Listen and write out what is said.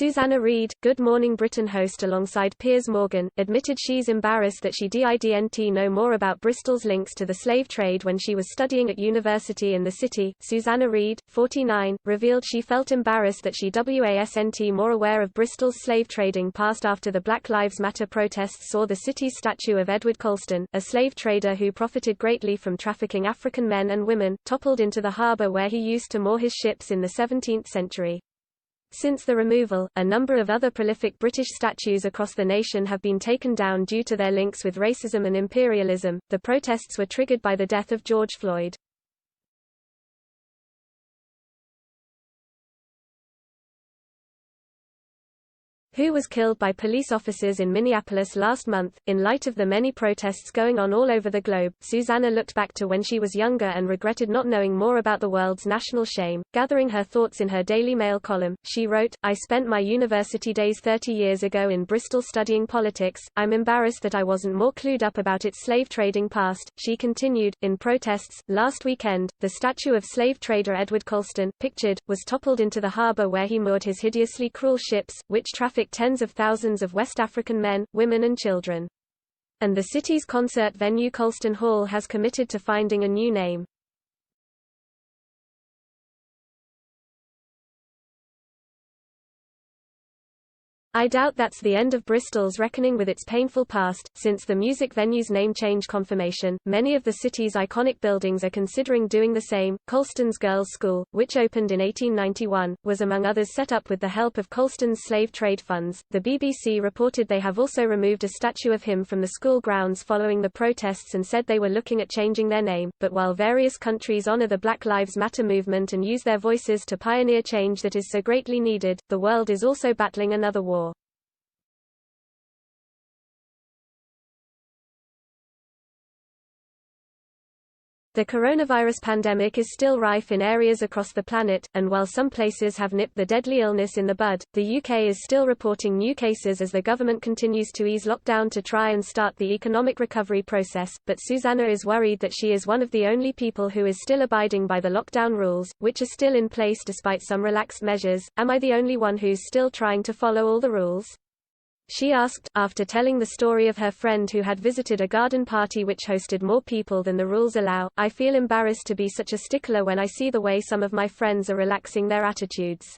Susanna Reid, Good Morning Britain host alongside Piers Morgan, admitted she's embarrassed that she didn't know more about Bristol's links to the slave trade when she was studying at university in the city. Susanna Reid, 49, revealed she felt embarrassed that she wasn't more aware of Bristol's slave trading past after the Black Lives Matter protests saw the city's statue of Edward Colston, a slave trader who profited greatly from trafficking African men and women, toppled into the harbour where he used to moor his ships in the 17th century. Since the removal, a number of other prolific British statues across the nation have been taken down due to their links with racism and imperialism. The protests were triggered by the death of George Floyd. Who was killed by police officers in Minneapolis last month. In light of the many protests going on all over the globe, Susanna looked back to when she was younger and regretted not knowing more about the world's national shame. Gathering her thoughts in her Daily Mail column, she wrote, "I spent my university days 30 years ago in Bristol studying politics. I'm embarrassed that I wasn't more clued up about its slave trading past." She continued, "In protests, last weekend, the statue of slave trader Edward Colston, pictured, was toppled into the harbour where he moored his hideously cruel ships, which trafficked tens of thousands of West African men, women and children. And the city's concert venue Colston Hall has committed to finding a new name. I doubt that's the end of Bristol's reckoning with its painful past. Since the music venue's name change confirmation, many of the city's iconic buildings are considering doing the same. Colston's Girls' School, which opened in 1891, was among others set up with the help of Colston's slave trade funds. The BBC reported they have also removed a statue of him from the school grounds following the protests and said they were looking at changing their name. But while various countries honor the Black Lives Matter movement and use their voices to pioneer change that is so greatly needed, the world is also battling another war. The coronavirus pandemic is still rife in areas across the planet, and while some places have nipped the deadly illness in the bud, the UK is still reporting new cases as the government continues to ease lockdown to try and start the economic recovery process. But Susanna is worried that she is one of the only people who is still abiding by the lockdown rules, which are still in place despite some relaxed measures. Am I the only one who's still trying to follow all the rules? She asked, after telling the story of her friend who had visited a garden party which hosted more people than the rules allow. "I feel embarrassed to be such a stickler when I see the way some of my friends are relaxing their attitudes.